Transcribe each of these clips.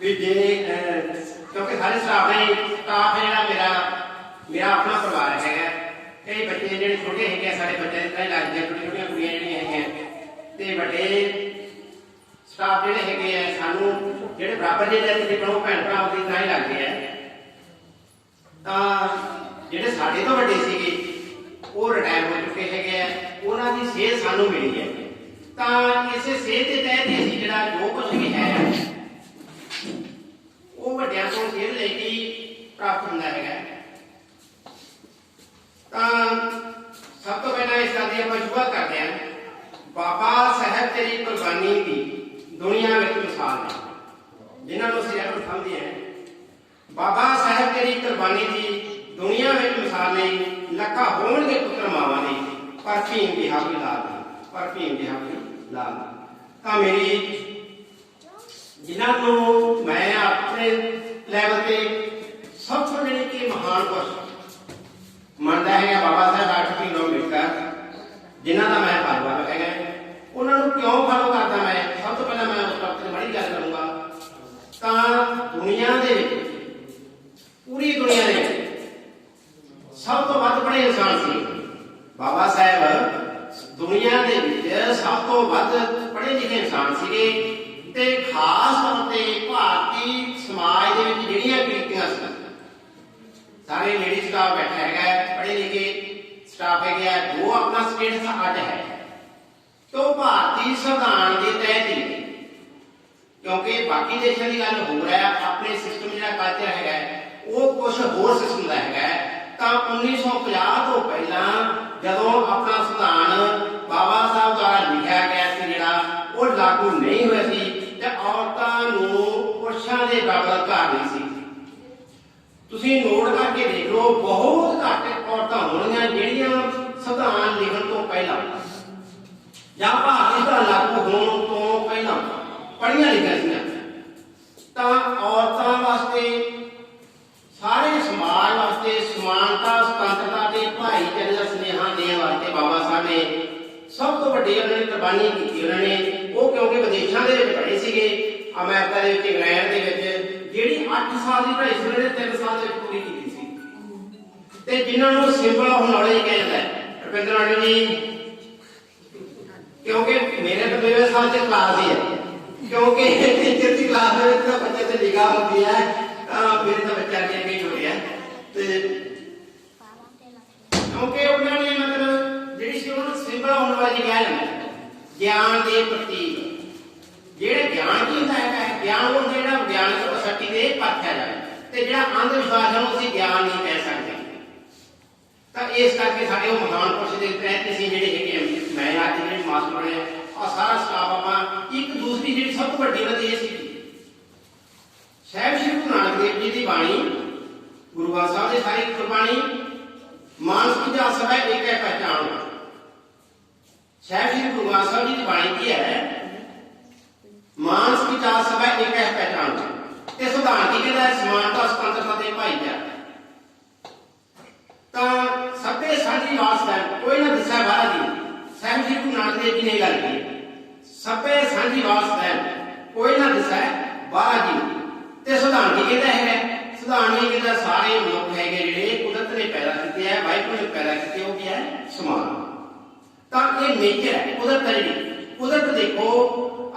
भी जे क्योंकि सारे स्टाफ है जो मेरा अपना परिवार है। कई बच्चे जो छोटे है सारे बच्चे लगते छोटी छोटिया कुड़ियाँ जी तो बड़े स्टाफ जोड़े है सानू जो बराबर जे तुम भैन भरा की तरह ही लगते हैं। तो जोड़े साढ़े तो बड़े से वो रिटायर हो चुके है उन्होंने सेहत सानू मिली है। तो इस सेहत के तहत ही असीं जिहड़ा जो कुछ भी है वो वड्डियां तो सेहत लेके प्राप्त होंदा है। तो सब तो पहला इस गल की आपां शुरुआत करते हैं। बाबा साहब तेरी कुर्बानी की दुनिया में मिसाल है जिन्होंने असीं जरूर समझते हैं। बाबा साहब तेरी कुर्बानी की दुनिया में मिसाल नहीं लखा होणगे पुत्र मावां दी पर भीम की हावी लाल पर भीम की हावी लाल। तो मेरी जिन्होंने मैं अपने लैवल पे सब तो जी कि महान पुरुष मानता है बाबा साहब डॉक्टर भीम अम्बेडकर जिन्हों का मैं फॉलोअर है। उन्होंने क्यों फॉलो करता मैं सब तो पहले मैं उस वक्त बड़ी गल करूँगा। तो दुनिया के पूरी दुनिया के सब तो वध पढ़े इंसान से बाबा साहब दुनिया के सब तो वध पढ़े लिखे इंसान से ते खास तौर पर भारतीय समाज के जिहड़ियां कीर्तियां सन सारे लेडी स्टाफ बैठा है पढ़े लिखे स्टाफ है जो अपना स्टेटस अज है तो भारतीय संविधान के तहत ही क्योंकि बाकी देशों की गल हो रहा है अपने सिस्टम जो कल्चर है वो कुछ होर सिस्टम का है। तो 1950 तो पहला जदों अपना संविधान बाबा साहब द्वारा लिखा गया जोड़ा वो लागू नहीं हुआ सी ते औरतां नूं पुरुषां दे बराबर अधिकार नहीं सी। तुसीं नोट करके देख लो बहुत घੱਟ औरतां होणगीਆਂ ਜਿਹੜੀਆਂ संविधान लिखण तो पहला ਜਾਂ ਭਾਰਤੀ संविधान लागू होण तो पहला पढ़ियां लिखियां सीगीਆਂ। तां औरतां वास्ते सारे समाज वास्ते समानता स्वतंत्रता के भाईचारे का स्नेहा देने वास्ते बाबा साहब ने सब तो वड्डी उन्होंने कुर्बानी की। उन्होंने वो क्योंकि विदेशों के पढ़े थे अमेरिका के इंग्लैंड के जी 8 साल की पढ़ाई उन्होंने 3 साल पूरी की जिन्होंने सिंपल ऑफ नॉलेज कहा जाता है। रविंद्र नाथ जी क्योंकि मेरे तो मेरे साल से क्लास ही है क्योंकि टीचर की क्लास में बच्चे से निगाह होती है मेरे तो बच्चा नहीं हो रहा क्योंकि उन्होंने मतलब जी सिंपल होने वाली कह ज्ञान के प्रतीक जेड़ा ज्ञान की होता है ज्ञान वो जो विज्ञानक सट्टी से परखिया जाए तो जो अंधविश्वास है उसे ज्ञान नहीं कह सकते। तो इस करके साढ़े महान पुरुष के तहत असीं जिहड़े है मैं अज जो मास्टर बने और सारा स्टाफ आप एक दूसरी जी सब तो वड्डी उन्होंने ये साहब श्री गुरु नानक देव जी की बाणी गुरु ग्रंथ साहब की सारी कुर्बानी मानस की जात सभा एक है पहचान। साहब श्री गुरु ग्रंथ साहब जी की बाणी की है मानस की जात सभा एक है पहचान ते संविधान की कहता है समानता स्वतंत्रता के भाईचारा। तो सभ्य साझी वास है कोई ना दस्या बाहर जी साहब श्री गुरु नानक देव जी ने गल की सभ्य साझी वास है कोई ना दस्या बाहर जी ते संविधान की कहता है संविधान ये कहता सारे मनुख है जिहड़े कुदरत ने पैदा किए हैं वाहिगुरू ने पैदा किए वो क्या है समान। तो ये नेचर है कुदरत है जी कुदरत देखो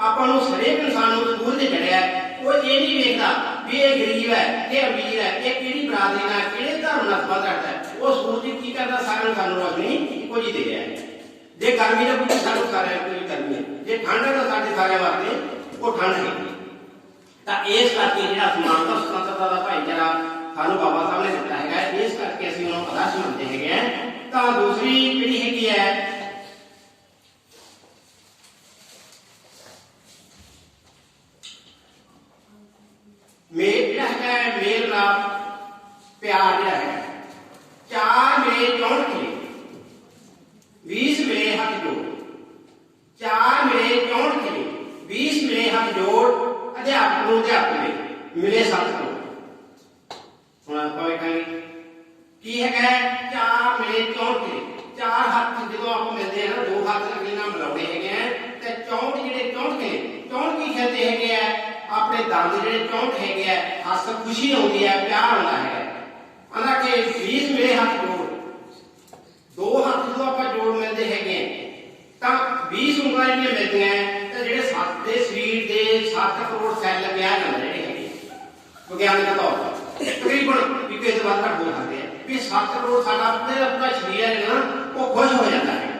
आपां नूं हरेक इंसान नूं स्कूल ते चढ़िया वो ये नहीं देखता भी ये गरीब है ये अमीर है ये किहड़ी बरादरी नाल किहड़े धर्म नाल संबंध रखता है वो स्कूल च की करदा सारे सानूं रोशनी इक्को जी दे रहा है। जे गर्मी का कुछ सानूं सारे कोई गर्मी है जे ठंड है तो साडे सारे वास्ते वो ठंड है। तो इस करके जो समानता स्वतंत्रता का भाईचारा सानू बाबा साहब ने दिता है इस करके असीं उन्होंने आदर्श मानते हैं। तो दूसरी पीढ़ी हैगी है मेल है मेल का प्यार जो है 4 मिले 64 खिले 20 मिले हाथ जोड़ 4 मिले 64 खिले 20 मिले हाथ जोड़ अध्यापक को अध्यापक मिले 7 करोड़। हुण आपां वेखांगे की है 4 मिले 64 खिले 4 हाथ जो आप मिलते हैं ना 2 हाथ अगले नाम मिलाने है तो 64 जो 64 खिले 64 की कहते हैं अपने दंद ਜਿਹੜੇ 64 ਹੈਗੇ ਆ ਹੱਸ ਖੁਸ਼ੀ ਆਉਂਦੀ ਹੈ ਪਿਆਰ ਆਉਂਦਾ ਹੈ ਆਂਦਾ ਕਿ 20 ਮੇਰੇ ਹੱਥ ਜੋੜ ਦੋ ਹੱਥ ਜਦੋਂ ਆਪਾਂ ਜੋੜ ਮਿਲਦੇ ਹੈਗੇ ਤਾਂ 20 ਉਂਗਲਾਂ ਜਿਹੜੀਆਂ ਮਿਲਦੀਆਂ ਤੇ ਜਿਹੜੇ ਸਾਡੇ ਸਰੀਰ ਦੇ 7 ਕਰੋੜ ਸੈੱਲ ਪਿਆ ਜਾਂਦੇ ਜਿਹੜੇ ਹੈਗੇ ਵਿਗਿਆਨਿਕ ਤੌਰ ਤੇ ਤਕਰੀਬਨ ਵੀ ਕਿਸੇ ਤੋਂ ਵੱਧ ਘੱਟ ਹੋ ਸਕਦੇ ਆ ਵੀ 7 ਕਰੋੜ ਸਾਡਾ ਆਪਣਾ ਸਰੀਰ ਹੈ ਨਾ ਉਹ ਖੁਸ਼ ਹੋ ਜਾਂਦਾ ਹੈ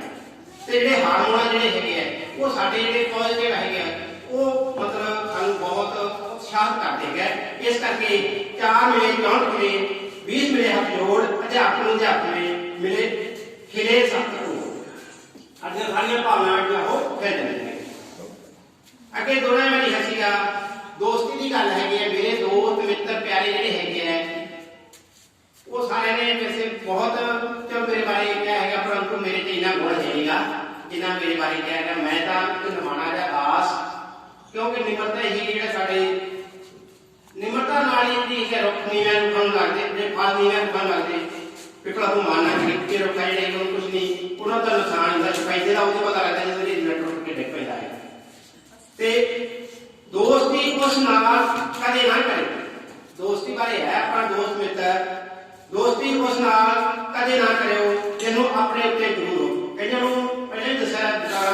ਤੇ ਜਿਹੜੇ ਹਾਰਮੋਨ ਜਿਹੜੇ ਹੈਗੇ ਆ ਉਹ ਸਾਡੇ ਜਿਹੜੇ ਪੋਜ਼ਿਟਿਵ ਹੈਗੇ ਆ ਉਹ ਮਤਲਬ ਸਾਨੂੰ ਬਹੁਤ ਉਤਸ਼ਾਹਿਤ ਕਰਦੇ ਹੈਗੇ ਇਸ ਕਰਕੇ 4 ਮਿਲੇ 64 ਮਿਲੇ 20 ਮਿਲੇ ਹੱਥ ਜੋੜ ਅਧਿਆਪਕ ਨੂੰ ਅਧਿਆਪਕ ਮਿਲੇ ਖਿਲੇ 7 ਕਰੋੜ ਅੱਜ ਸਾਰੀਆਂ ਭਾਵਨਾਵਾਂ ਜਿਹੜੀਆਂ ਉਹ ਖਿਲ ਜਾਂਦੀਆਂ ਅੱਗੇ ਦੋਨਾਂ ਮੇਰੀ ਹਸੀਗਾ ਦੋਸਤੀ ਦੀ ਗੱਲ ਹੈਗੀ ਹੈ ਮੇਰੇ ਦੋਸਤ ਮਿੱਤਰ ਪਿਆਰੇ ਜਿਹੜੇ ਹੈਗੇ ਆ ਉਹ ਸਾਰਿਆਂ ਨੇ ਵੈਸੇ ਬਹੁਤ ਚਲੋ ਮੇਰੇ ਬਾਰੇ ਕਿਹਾ ਹੈਗਾ ਪਰੰਤੂ ਮੇਰੇ ਤੇ ਇੰਨਾ ਗੁਣ ਹੈ ਨਹੀਂਗਾ ਜਿੰਨਾ ਮੇਰੇ ਬਾਰੇ ਕਿਹਾ ਹੈਗਾ ਮੈਂ ਤਾਂ ਇੱਕ ਨਿਮਾਣਾ ਜਿਹਾ ਦਾਸ ਕਿਉਂਕਿ ਨਿਮਰਤਾ ਹੀ ਜਿਹੜਾ ਸਾਡੇ ਨਿਮਰਤਾ ਨਾਲ ਹੀ ਠੀਕ ਹੈ ਰੁੱਖ ਨੀਵੇਂ ਰੁੱਖਾਂ ਨੂੰ ਲੱਗਦੇ ਜੇ ਫਲ ਨੀਵੇਂ ਰੁੱਖਾਂ ਲੱਗਦੇ ਪਿਛਲਾ ਤੋਂ ਮਾਨਣਾ ਕਿ ਰੁੱਖਾਂ ਜਿਹੜੇ ਨੂੰ ਕੁਝ ਨਹੀਂ ਉਹਨਾਂ ਦਾ ਨੁਕਸਾਨ ਹੁੰਦਾ ਪੈਸੇ ਦਾ ਉਹਦੇ ਪਤਾ ਲੱਗਦਾ ਜਦੋਂ ਇਹ ਨੈਟਵਰਕ ਕੇ ਡਿੱਗ ਪੈਂਦਾ ਹੈ ਤੇ ਦੋਸਤੀ ਉਸ ਨਾਲ ਕਦੇ ਨਾ ਕਰੇ ਦੋਸਤੀ ਬਾਰੇ ਹੈ ਆਪਣਾ ਦੋਸਤ ਮਿੱਤਰ ਦੋਸਤੀ ਉਸ ਨਾਲ ਕਦੇ ਨਾ ਕਰਿਓ ਜਿਹਨੂੰ ਆਪਣੇ ਉੱਤੇ ਗੁਰੂ ਹੋ ਇਹਨਾਂ ਨੂੰ ਪਹਿਲੇ ਦੱਸਿਆ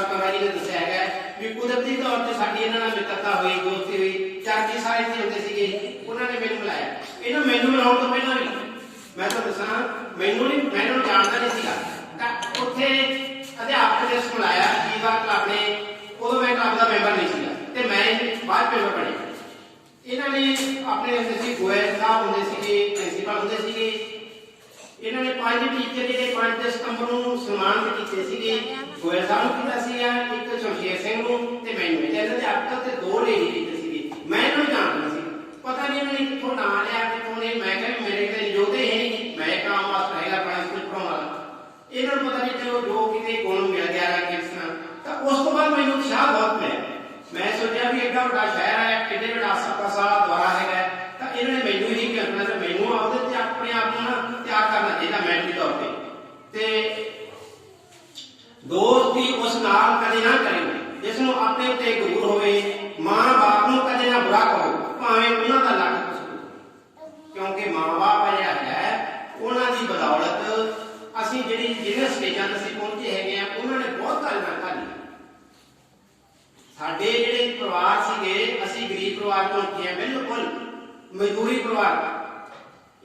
ਕਵਾਈ ਨੇ ਦੱਸਿਆ ਹੈਗਾ ਵੀ ਕੁਦਰਤੀ ਤੌਰ ਤੇ ਸਾਡੀ ਇਹਨਾਂ ਨਾਲ ਮਿੱਤਰਤਾ ਹੋਈ ਦੋਸਤੀ ਹੋਈ ਚਾਚੀ ਸਾਰੇ ਇੱਥੇ ਹੁੰਦੇ ਸੀਗੇ ਉਹਨਾਂ ਨੇ ਮੈਨੂੰ ਬੁਲਾਇਆ ਇਹਨਾਂ ਮੈਨੂੰ ਮਿਲਾਉਣ ਤੋਂ ਪਹਿਲਾਂ ਵੀ ਮੈਂ ਤਾਂ ਦੱਸਾਂ ਮੈਨੂੰ ਜਾਣਦਾ ਨਹੀਂ ਸੀਗਾ ਤਾਂ ਉੱਥੇ ਅਧਿਆਪਕ ਨੇ ਸਮਝਾਇਆ ਜੀਵਾ ਕਲੱਬ ਨੇ ਉਦੋਂ ਮੈਂ ਕਲੱਬ ਦਾ ਮੈਂਬਰ ਨਹੀਂ ਸੀਗਾ ਤੇ ਮੈਂ ਬਾਅਦ ਮੈਂਬਰ ਬਣਿਆ ਇਹਨਾਂ ਨੇ ਆਪਣੇ ਹੁੰਦੇ ਸੀ ਗੋਇਲ ਸਾਹਿਬ ਹੁੰਦੇ ਸੀਗੇ ਪ੍ਰਿੰਸੀਪਲ ਹੁੰਦੇ ਸੀਗੇ ਇਹਨਾਂ ਨੇ 5 ਟੀਚਰ ਜਿਹੜੇ 5 ਸਤੰਬਰ ਨੂੰ ਸਨਮਾਨਿਤ ਕੀਤੇ ਸੀਗੇ ਗੋਇਲ ਸਾਹਿਬ ਨੂੰ ਕੀਤਾ ਸੀ ਇੱਕ ਸ਼ਮਸ਼ੇਰ ਸਿੰਘ ਨੂੰ ਤੇ ਮੈਨੂੰ ਤੇ ਇਹਨਾਂ ਦੇ ਆਪਕਾ ਤੇ 2 ਲੇਡੀ ਟੀਚਰ ਸੀਗੇ ਮੈਂ ਇਹਨਾਂ ਨੂੰ ਜਾਣਦਾ ਸੀ ਪਤਾ ਨਹੀਂ ਇਹਨਾਂ ਨੇ ਕਿੱਥੋਂ ਨਾਂ ਲਿਆ ਕਿੱਥੋਂ ਨੇ ਮੈਂ ਕਿਹਾ ਮੇਰੇ ਤੇ ਜੋਤੇ ਹੈ ਨਹੀਂ ਮੈਂ ਕੰਮ ਮਾਸਟਰ ਹੈਗਾ ਪ੍ਰਾਇਮਰੀ ਸਕੂਲ ਪੜਾਉਣ ਵਾਲਾ ਇਹਨਾਂ ਨੂੰ ਪਤਾ ਨਹੀਂ ਜੋ ਕਿਤੇ ਗੁਣ ਮਿਲ ਗਿਆ ਕਿਸ ਤਰ੍ਹਾਂ ਤਾਂ ਉਸ ਤੋਂ ਬਾਅਦ ਮੈਨੂੰ ਉਤਸ਼ਾਹ ਬਹੁਤ ਮਿਲਿਆ ਮੈਂ ਸੋਚਿਆ ਵੀ ਐਡਾ ਵੱਡਾ ਸ਼ਹਿਰ ਹੈ ਕਿੰਨੇ ਵੱਡਾ ਸਪਤਾਸਾਲਾ ਦੁਆਰਾ ਹੈਗਾ ਤਾਂ ਇਹਨਾਂ ਨੇ ਮੈਨੂੰ ਹੀ ਕਰਨਾ ਤੇ ਮੈਨੂੰ ਆਪਦੇ ਤੇ ਆਪਣੇ ਆਪ ਨੂੰ ਨਾ ਤਿਆਰ ਕਰਨਾ ਚਾਹੀਦਾ ਮੈਂਟਲੀ ਤੌਰ ਤੇ ਦੋਸਤੀ ਉਸ ਨਾਲ ਕਦੇ ਨਾ ਕਰਿਓ ਜਿਸ ਨੂੰ ਆਪਣੇ ਉੱਤੇ ਗਰੂਰ ਹੋਵੇ ਮਾਂ ਬਾਪ ਨੂੰ ਕਦੇ ਨਾ ਬੁਰਾ ਕਹੋ ਭਾਵੇਂ ਉਹਨਾਂ ਦਾ ਲੱਕ ਕੁਸਕੋ ਕਿਉਂਕਿ ਮਾਂ ਬਾਪ ਜਿਹੜਾ ਹੈ ਉਹਨਾਂ ਦੀ ਬਦੌਲਤ ਅਸੀਂ ਜਿਹੜੀਆਂ ਸਟੇਜਾਂ ਤੇ ਅਸੀਂ ਪਹੁੰਚੇ ਹੈਗੇ ਆ ਉਹਨਾਂ ਨੇ ਬਹੁਤ ਗੱਲਾਂ ਕਰੀ ਸਾਡੇ ਜਿਹੜੇ ਪਰਿਵਾਰ ਸੀਗੇ ਅਸੀਂ ਗਰੀਬ ਪਰਿਵਾਰ ਤੋਂ ਉੱਠੇ ਆ ਬਿਲਕੁਲ ਮਜ਼ਦੂਰੀ ਪਰਿਵਾਰ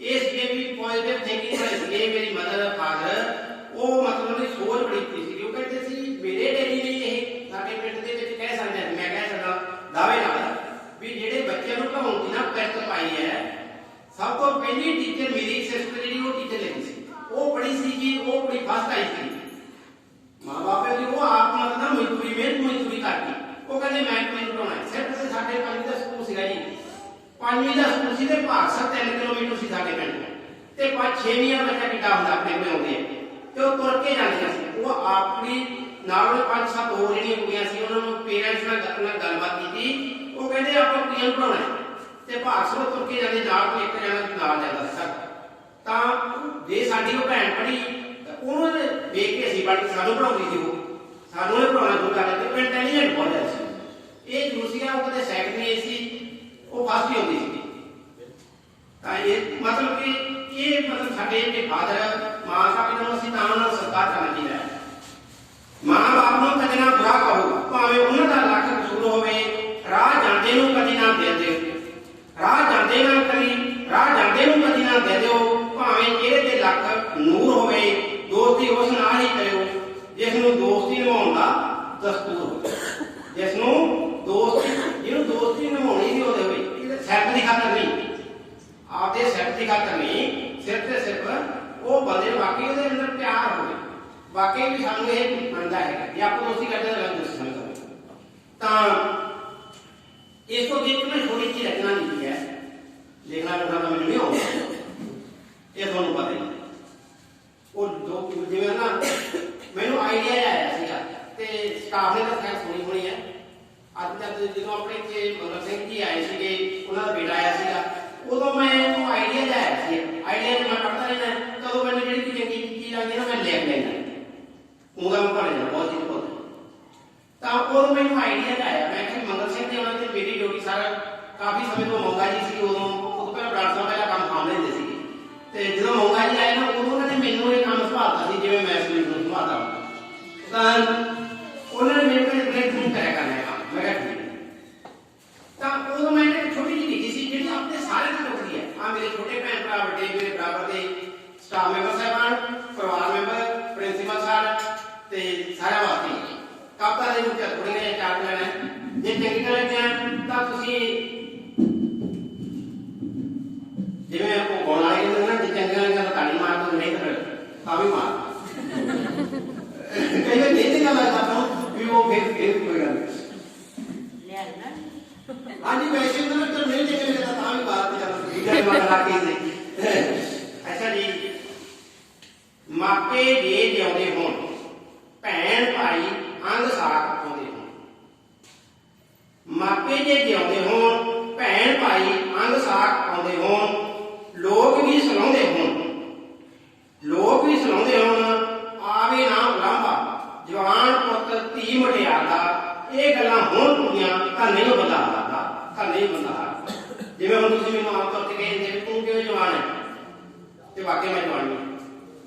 ਇਸ ਜੇ ਵੀ ਪੋਜ਼ਿਟਿਵ ਥਿੰਕਿੰਗ ਵਾਲੇ ਸੀਗੇ ਮੇਰੀ ਮਦਰ ਫਾਦਰ ਉਹ ਮਤਲਬ ਦੀ ਸੋਚ ਬੜੀ ਸੀ ਉਹ ਕਹਿੰਦੇ ਸੀ ਮੇਰੇ ਡੈਡੀ ਨੇ ਇਹ ਸਾਡੇ ਪਿੰਡ ਦੇ ਵਿੱਚ ਕਹਿ ਸਕਦੇ ਮੈਂ ਕਹਿ ਸਕਦਾ ਦਾਅਵੇ ਨਾਲ ਵੀ ਜਿਹੜੇ ਬੱਚਿਆਂ ਨੂੰ ਪੜਾਉਣ ਦੀ ਨਾ ਪੈਸਟ ਪਾਈ ਹੈ ਸਭ ਤੋਂ ਪਹਿਲੀ ਟੀਚਰ ਮੇਰੀ ਸਿਸਟਰ ਜਿਹੜੀ ਉਹ ਟੀਚਰ ਲੱਗੀ ਸੀ ਉਹ ਬੜੀ ਸੀ ਜੀ ਉਹ ਬੜੀ ਫਸਟ ਆਈ ਸੀ ਮਾਂ ਬਾਪ ਦੀ ਉਹ ਆਪ ਮਤਲਬ ਮਜ਼ਦੂਰੀ ਮਜ਼ਦੂਰੀ ਕਰਦੀ ਉਹ ਕਹਿੰਦੇ ਮੈਂ ਪੜਾਉਣਾ ਸਿਰਫ ਤੇ ਸਾਡੇ 5 ਦਾ ਸਕੂਲ ਸੀਗਾ ਜੀ 5ਵੀਂ ਦਾ ਸਕੂਲ ਸੀ ਤੇ ਭਾਗਸਰ 3 ਕਿਲੋਮੀਟਰ ਸੀ ਸਾਡੇ ਪਿੰਡ ਤੇ 6ਵੀਂ ਦਾ ਬੱਚਾ ਕਿੱਡਾ ਹੁੰਦਾ ਆਪਣੇ ਕੋਲ ਆਉਂਦੇ ਤੇ ਉਹ ਤੁਰ ਕੇ ਜਾਂਦੀਆਂ ਸੀ ਉਹ ਆਪਣੀ ਨਾਲ 5-7 ਹੋਰ ਜਿਹੜੀਆਂ ਕੁੜੀਆਂ ਸੀ ਉਹਨਾਂ ਨੂੰ ਪੇਰੈਂਟਸ ਨਾਲ ਗੱਲਬਾਤ ਕੀਤੀ ਉਹ ਕਹਿੰਦੇ ਆਪਾਂ ਕੁੜੀਆਂ ਨੂੰ ਪੜਾਉਣਾ ਤੇ ਭਾਗਸਰ ਤੁਰ ਕੇ ਜਾਂਦੇ ਨਾਲ ਕੋਈ ਇੱਕ ਜਣਾ ਨਾਲ ਜਾਂਦਾ ਸੀ ਤਾਂ ਜੇ ਸਾਡੀ ਉਹ ਭੈਣ ਪੜ੍ਹੀ ਤਾਂ ਉਹਨੂੰ ਦੇਖ ਕੇ ਅਸੀਂ ਪੜ੍ਹ ਸਾਨੂੰ ਪੜਾਉਂਦੀ ਸੀ ਉਹ ਸਾਨੂੰ ਇਹ ਪੜਾਉਣਾ ਸ਼ੁਰੂ ਕਰ ਦਿੱਤਾ ਪਿੰਡ ਇੰਟੈਲੀਜੈਂਟ ਬਹੁਤ ਹੈ ਸੀ ਇਹ ਦੂਸਰੀਆਂ ਉਹ ਕਦੇ ਸੈਕੰਡ ਨਹੀਂ ਸੀ ਉਹ ਫਸਟ ਹੀ ਹੁੰਦੀ ਸੀ ਤਾਂ ਇਹ ਮਤਲਬ ਕਿ ਇਹ ਮਤਲਬ ਸਾਡੇ ਜਿਹੜੇ ਫਾਦਰ ਮਾਂ ਸਾਹਿਬ ਨੂੰ ਅਸੀਂ ਤਾਂ ਨਾਲ ਸਤਿਕਾਰ ਕਰਨਾ ਚਾਹੀਦਾ ਹੈ ਮਾਂ ਬਾਪ ਨੂੰ ਕਦੇ ਨਾ ਬੁਰਾ ਕਹੋ ਭਾਵੇਂ ਉਹਨਾਂ ਦਾ ਲੱਖ ਕਸੂਰ ਹੋਵੇ ਰਾਹ ਜਾਂਦੇ ਨੂੰ ਕਦੀ ਨਾ ਦੇ ਦਿਓ ਰਾਹ ਜਾਂਦੇ ਨੂੰ ਕਦੀ ਨਾ ਦੇ ਦਿਓ ਭਾਵੇਂ ਚਿਹਰੇ ਤੇ ਲੱਖ ਨੂਰ ਹੋਵੇ ਦੋਸਤੀ ਉਸ ਨਾਲ ਹੀ ਕਰਿਓ ਜਿਸ ਨੂੰ ਦੋਸਤੀ ਨਿਭਾਉਣ ਦਾ ਦਸਤੂਰ ਹੋਵੇ ਜਿਸ ਨੂੰ ਜਿਹਨੂੰ ਦੋਸਤੀ ਨਿਭਾਉਣੀ ਨਹੀਂ ਉਹਦੇ ਹੋਵੇ ਇਹਦੇ ਸੈੱਟ ਦੀ ਖਾਤਰ ਨਹੀਂ ਆਪਦੇ ਸੈੱਟ ਦੀ ਖਾਤਰ ਨਹੀਂ ਸਿਰਫ ਤੇ ਸਿਰਫ ਉਹ ਬੰਦੇ ਨੂੰ ਵਾਕਈ ਉਹਦੇ ਅੰਦਰ ਪਿਆਰ ਹੋਵੇ ਵਾਕਈ ਵੀ ਸਾਨੂੰ ਇਹ ਮੰਨਦਾ ਹੈਗਾ ਜੇ ਆਪਾਂ ਦੋਸਤੀ ਕਰਦੇ ਤਾਂ ਗੱਲ ਦੋਸਤੀ ਸਮਝਦਾ ਤਾਂ ਇਸ ਤੋਂ ਇੱਕ ਮੈਂ ਥੋੜੀ ਜਿਹੀ ਰਚਨਾ ਲਿਖੀ ਹੈ ਲਿਖਣਾ ਲੁਖਣਾ ਤਾਂ ਮੈਨੂੰ ਨਹੀਂ ਆਉਂਦਾ ਇਹ ਤੁਹਾਨੂੰ ਪਤਾ ਹੀ ਉਹ ਜੋ ਜਿਵੇਂ ਨਾ ਮੈਨੂੰ ਆਈਡੀਆ ਆਇਆ ਸੀਗਾ ਤੇ ਸਟਾਫ ਨੇ ਤਾਂ ਖੈਰ ਸੁਣੀ ਹੋਣੀ ਹੈ ਅੱਜ ਤੱਕ ਜਦੋਂ ਆਪਣੇ ਇੱਥੇ ਮਨਰ ਸਿੰਘ ਜੀ ਆਏ ਸੀਗੇ ਉਹਨਾਂ ਦਾ ਬੇਟਾ ਆਇਆ ਸੀਗਾ ਉਦੋਂ ਮੈਨੂੰ ਆਈਡੀਆ ਆਇਆ ਸੀ ਆਈਡੀਆ ਤੇ ਮੈਂ ਪੜ੍ਹਦਾ ਰਹਿਣਾ ਤਦੋਂ ਮੈਨੂੰ ਜਿਹੜੀ ਚੰਗੀ ਚੀਜ਼ ਲੱਗਦੀ ਨਾ ਮੈਂ ਲਿਖ ਲੈਂਦਾ ਉਹਦਾ ਮੈਂ ਪੜ੍ਹ ਲੈਣਾ ਬਹੁਤ ਚੀਜ਼ ਬਹੁਤ ਤਾਂ ਉਦੋਂ ਮੈਨੂੰ ਆਈਡੀਆ ਆਇਆ ਮੈਂ ਕਿਹਾ ਮਨਰ ਸਿੰਘ ਜੀ ਉਹਨਾਂ ਤੇ ਮੇਰੀ ਡਿਊਟੀ ਸਾਰਾ ਸਮੇਂ ਤੋਂ ਮੌਂਗਾ ਜੀ ਸੀ ਉਦੋਂ ਪਹਿਲਾਂ ਡਾਕਟਰ ਸਾਹਿਬ ਪਹਿਲਾਂ ਕੰਮ ਸਾਂਭ ਲੈਂਦੇ ਸੀਗੇ ਤੇ ਜਦੋਂ ਮੌਂਗਾ ਜੀ ਆਏ ਨਾ ਉਦੋਂ ਉਹਨਾਂ ਨੇ ਮੈਨੂੰ ਇਹ ਕੰਮ ਸੰਭਾਲਤਾ ਸੀ ਜਿਵੇਂ ਮੈਂ ਸਰੀਰ ਨੂੰ ਸੰਭਾਲਦਾ ਤਾਂ ਉਹਨਾਂ ਨੇ ਮੇਰੇ ਕੋਲ ਬ੍ਰੇਕ ਨਹੀਂ ਕਰਿਆ ਕਰਨਾ ਕੰਮ। ਮੈਂ ਕਿਹਾ ਠੀਕ। ਤਾਂ ਉਦੋਂ ਮੈਂ ਇੱਕ ਛੋਟੀ ਜਿਹੀ ਲਿਖੀ ਸੀ ਜਿਹੜੀ ਆਪਣੇ ਸਾਰਿਆਂ ਦੀ ਟੋਕਰੀ ਹੈ। ਆ ਮੇਰੇ ਛੋਟੇ ਭੈਣ ਭਰਾ ਵੱਡੇ ਮੇਰੇ ਬਰਾਬਰ ਦੇ ਸਟਾਫ ਮੈਂਬਰ ਸਾਹਿਬਾਨ ਪਰਿਵਾਰ ਮੈਂਬਰ ਪ੍ਰਿੰਸੀਪਲ ਸਾਹਿਬ ਤੇ ਸਾਰਿਆਂ ਵਾਸਤੇ ਕਾਪਾ ਦੇ ਵਿੱਚ ਥੋੜ੍ਹੀਆਂ ਜਿਹੀਆਂ ਚਾਰਟ ਲੈਣਾ ਜੇ ਚੰਗੀ ਤਰ੍ਹਾਂ ਲੱਗਿਆ ਤਾਂ ਤੁਸੀਂ ਜਿਵੇਂ ਆਪਾਂ ਗਾਉਣ ਵਾਲੇ ਕਹਿੰਦੇ ਨਾ ਜੇ ਚੰਗੀ ਤਰ੍ਹਾਂ ਲੱਗਿਆ ਤਾਂ ਤਾੜੀ ਮਾਰ ਦੋ ਨਹੀਂ ਤਾਂ ਵੀ ਮਾਰ ਕਈ ਵਾਰ ਇਹ ਤੇ ਗੱਲ ਆ ਜਾਂਦਾ ਵੀ ਉਹ ਫਿਰ ਕੋਈ ਗੱਲ ਨਹੀਂ ਹਾਂਜੀ ਵੈਸੇ ਤਾਂ ਨਹੀਂ ਚੰਗੇ ਲੱਗਦਾ ਤਾਂ ਵੀ ਬਾਤ ਚੱਲ ਵੀਡੀਓ ਮਾਰ ਲਾ ਕੇ ਦੇ ਅੱਛਾ ਜੀ ਮਾਪੇ ਜੇ ਜਿਉਂਦੇ ਹੋਣ ਭੈਣ ਭਾਈ ਅੰਗ ਸਾਥ ਆਉਂਦੇ ਹੋਣ ਮਾਪੇ ਜੇ ਜਿਉਂਦੇ ਹੋਣ ਭੈਣ ਭਾਈ ਅੰਗ ਸਾਥ ਆਉਂਦੇ ਹੋਣ ਲੋਕ ਵੀ ਸੁਣਾਉਂਦੇ ਹੋਣ ਆਵੇ ਨਾ ਉਲਾਂਭਾ ਜਵਾਨ ਪੁੱਤ ਧੀ ਮੁਟਿਆਰ ਦਾ ਇਹ ਗੱਲਾਂ ਹੋਣ ਕੁੜੀਆਂ ਤਾਂ ਨਹੀਂ ਬੰਦਾ ਜਿਵੇਂ ਹੁਣ ਤੁਸੀਂ ਮੈਨੂੰ ਆਮ ਤੌਰ ਤੇ ਕਹਿੰਦੇ ਵੀ ਤੂੰ ਕਿਉਂ ਜਵਾਨ ਹੈ ਤੇ ਵਾਕਿਆ ਮੈਂ ਜਵਾਨ ਨਹੀਂ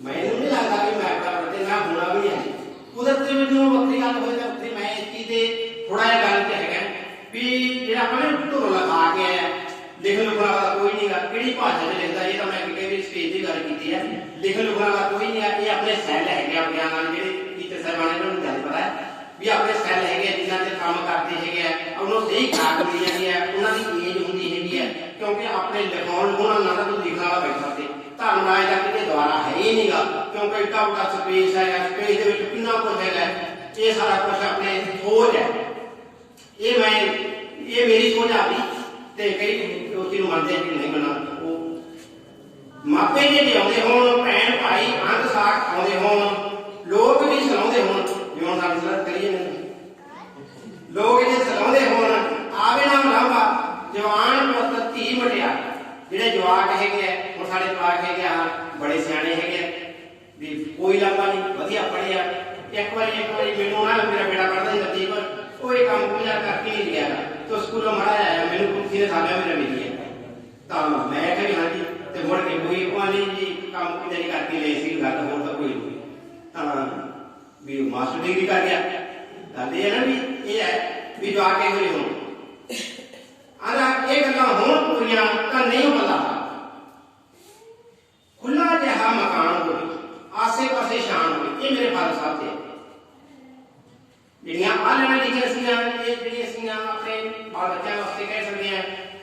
ਮੈਨੂੰ ਨਹੀਂ ਲੱਗਦਾ ਕਿ ਮੈਂ ਆਪਣਾ ਤੇ ਨਾ ਹੋਣਾ ਵੀ ਨਹੀਂ ਹੈ ਕੁਦਰਤੀ ਮੈਨੂੰ ਵੱਖਰੀ ਗੱਲ ਹੋਈ ਤਾਂ ਉੱਥੇ ਮੈਂ ਇਸ ਚੀਜ਼ ਦੇ ਥੋੜਾ ਜਿਹਾ ਗੱਲ ਤੇ ਹੈਗਾ ਵੀ ਜਿਹੜਾ ਆਪਾਂ ਨੇ ਢੋਲ ਲਗਾ ਕੇ ਆਇਆ ਲਿਖਣ ਲੁਖਣ ਵਾਲਾ ਕੋਈ ਨਹੀਂਗਾ ਕਿਹੜੀ ਭਾਸ਼ਾ 'ਚ ਲਿਖਦਾ ਇਹ ਤਾਂ ਮੈਂ ਕਿਤੇ ਵੀ ਸਟੇਜ ਦੀ ਗੱਲ ਕੀਤੀ ਹੈ ਲਿਖਣ ਲੁਖਣ ਵਾਲਾ ਕੋਈ ਨਹੀਂ ਹੈ ਇਹ ਆਪਣੇ ਸੈੱਲ ਹੈਗੇ ਆ ਗਿਆਨ ਨਾਲ ਜਿਹੜੇ ਟੀਚਰ ਸਾਹਿਬਾਨ ਨੂੰ ਗੱਲ ਪਤਾ ਹੈ ਵੀ ਆਪਣੇ ਸੈੱਲ ਹੈਗੇ ਜਿਨ੍ਹਾਂ 'ਚ ਕੰਮ ਕਰਦੇ ਹੈਗੇ ਆ ਉਹਨੂੰ ਸਹੀ ਖਾਕ ਮਿਲੀ ਜਾਂਦੀ ਹੈ ਉਹਨਾਂ ਦੀ ਏਜ ਹੁੰਦੀ ਹੈਗੀ ਹੈ ਕਿਉਂਕਿ ਆਪਣੇ ਲਿਖਾਉਣ ਲੁਖਾਉਣ ਨਾਲ ਤਾਂ ਲਿਖਣ ਵਾਲਾ ਬੈਠਾ ਤੇ ਧੰਨਵਾਦ ਦਾ ਕਿਤੇ ਦੁਆਰਾ ਹੈ ਹੀ ਨਹੀਂਗਾ ਕਿਉਂਕਿ ਇੱਡਾ ਵੱਡਾ ਸਪੇਸ ਹੈਗਾ ਸਪੇਸ ਦੇ ਵਿੱਚ ਕਿੰਨਾ ਕੁਝ ਹੈਗਾ ਇਹ ਸਾਰਾ ਕੁਝ ਆਪਣੇ ਸੋਚ ਹੈ ਇਹ ਮੇਰੀ ਸੋਚ ਆ ਵੀ ਤੇ ਕਈ ਉਸ ਨੂੰ ਮੰਨਦੇ ਕਿ ਨਹੀਂ ਮੰਨਣਾ ਉਹ ਮਾਪੇ ਜੇ ਲਿਆਉਂਦੇ ਹੋਣ ਭੈਣ ਭਾਈ ਅੰਗ ਸਾਖ ਆਉਂਦੇ ਹੋਣ ਲੋਕ ਵੀ ਸੁਣਾਉਂਦੇ ਹੋਣ ਜਿਉਂ ਸਾਡੀ ਸਲਾਹ ਕਰੀਏ ਨਹੀਂ ਲੋਕ ਜੇ ਸੁਣਾਉਂਦੇ ਹੋਣ ਆਵੇ ਨਾ ਲਾਂਭਾ ਜਵਾਨ ਪੁੱਤ ਧੀ ਮੁਟਿਆਰ ਜਿਹੜੇ ਜਵਾਕ ਹੈਗੇ ਆ ਹੁਣ ਸਾਡੇ ਜਵਾਕ ਹੈਗੇ ਆ ਬੜੇ ਸਿਆਣੇ ਹੈਗੇ ਆ ਵੀ ਕੋਈ ਲਾਂਭਾ ਨਹੀਂ ਵਧੀਆ ਪੜ੍ਹਿਆ ਇੱਕ ਵਾਰੀ ਮੈਨੂੰ ਨਾ ਮੇਰਾ ਬੇਟਾ ਪੜ੍ਹਦਾ ਸੀ ਨਤੀਬ ਉਹ ਇਹ ਕੰਮ ਪੂਰਾ ਕਰਕੇ ਨਹੀਂ ਗਿਆ तो स्कूलों मड़ा आया मैंने किसी ने सामने मेरा मिली है तो मैं कही हाँ जी तो मुड़ के कोई नहीं जी काम की करके ले सी गल हो तो कोई भी मास्टर डिग्री कर गया गल ये ना भी ये है भी जो आके हुई हो आला ये गल्लां होण पूरियां तां नहीं पता खुला जिहा मकान हो आसे पासे शान हो ये मेरे फादर साहब थे ਜਿਹੜੀਆਂ ਆਲਣਾ ਲਿਖੀਆਂ ਸੀਗੀਆਂ ਇਹ ਜਿਹੜੀਆਂ ਸੀਗੀਆਂ ਆਪਣੇ ਬਾਲ ਬੱਚਿਆਂ ਵਾਸਤੇ ਕਹਿ ਸਕਦੇ ਆ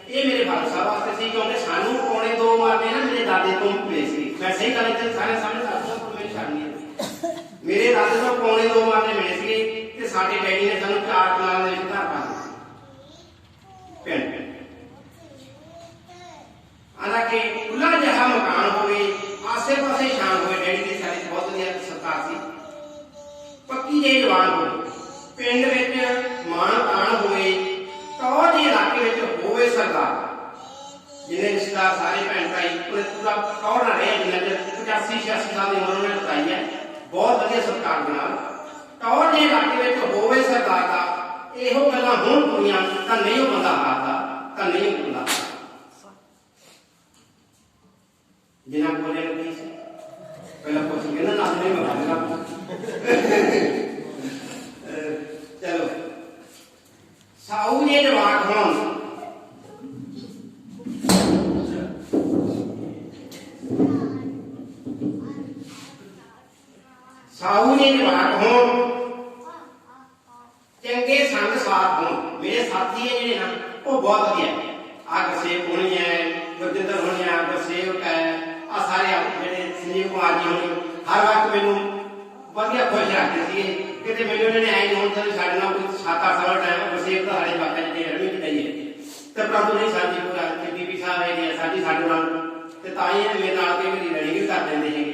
ਇਹ ਮੇਰੇ ਫਾਦਰ ਸਾਹਿਬ ਵਾਸਤੇ ਸੀ ਕਿਉਂਕਿ ਸਾਨੂੰ ਪੌਣੇ 2 ਮਾਰਨੇ ਨਾ ਮੇਰੇ ਦਾਦੇ ਤੋਂ ਮਿਲੇ ਸੀ ਮੈਂ ਸਹੀ ਗੱਲ ਤੇ ਸਾਰੇ ਸਾਹਮਣੇ ਸਾਥੋਂ ਕੋਲ ਮੇਰੀ ਛੱਡਣੀ ਹੈ ਮੇਰੇ ਦਾਦੇ ਤੋਂ ਪੌਣੇ 2 ਮਾਰਨੇ ਮਿਲੇ ਸੀਗੇ ਤੇ ਸਾਡੇ ਡੈਡੀ ਨੇ ਸਾਨੂੰ 4 ਕਨਾਲ ਦੇ ਵਿੱਚ ਘਰ ਪਾ ਦਿੱਤਾ ਪਿੰਡ ਆਲਾ ਕਿ ਖੁੱਲਾ ਜਿਹਾ ਮਕਾਨ ਹੋਵੇ ਆਸੇ ਪਾਸੇ ਸ਼ਾਨ ਹੋਵੇ ਡੈਡੀ ਦੀ ਸਾਡੀ ਬਹੁਤ ਵਧੀਆ ਸਰਕਾਰ ਸੀ ਪੱਕੀ ਜਿਹੀ ਜਵਾਨ ਹੋਵੇ ਪਿੰਡ ਵਿੱਚ ਮਾਣ ਤਾਣ ਹੋਵੇ ਟੌਰ ਦੇ ਇਲਾਕੇ ਵਿੱਚ ਹੋਵੇ ਸਰਦਾਰ ਜਿਹਨੇ ਰਿਸ਼ਤੇਦਾਰ ਸਾਰੇ ਭੈਣ ਭਾਈ ਪੂਰਾ ਟੌਰ ਨਾ ਰਹੇ ਜਿੰਨਾ ਚਿਰ 85-86 ਸਾਲ ਦੀ ਉਮਰ ਉਹਨੇ ਬਿਤਾਈ ਹੈ ਬਹੁਤ ਵਧੀਆ ਸਰਕਾਰ ਦੇ ਨਾਲ ਟੌਰ ਦੇ ਇਲਾਕੇ ਵਿੱਚ ਹੋਵੇ ਸਰਦਾਰ ਦਾ ਇਹੋ ਗੱਲਾਂ ਹੋਣ ਕੁੜੀਆਂ ਤਾਂ ਨਹੀਂ ਉਹ ਬੰਦਾ ਹਾਰਦਾ ਤਾਂ ਨਹੀਂ ਉਹ ਬੰਦਾ ਜਿਨ੍ਹਾਂ ਕੋਲੇ ਨੂੰ ਕੀ ਸੀ ਪਹਿਲਾਂ ਪੁੱਛ ਕੇ ਨਾ ਨਾਮ ਨਹੀਂ ਮਗਾ चलो साहू ने जवाक हों चंगे संग साथ हों मेरे साथी है जिहड़े ना वो बहुत वधिया आ गसेब होनी है गुरजिंदर होनी है गसेब है आ सारे जिहड़े संजीव कुमार जी होनी हर वक्त मैनू वधिया खुश रखते सी कितने मैंने उन्होंने आई नहीं होता साढ़े ना कोई 7-8 साल टाइम वसीयत का सारे बाका जी रवी भी नहीं है तो परंतु नहीं साडी पूरा बीबी साहब है साडी साडे नाल ते ताई मेरे नाल के मेरी लड़ी भी कर देंदे हैं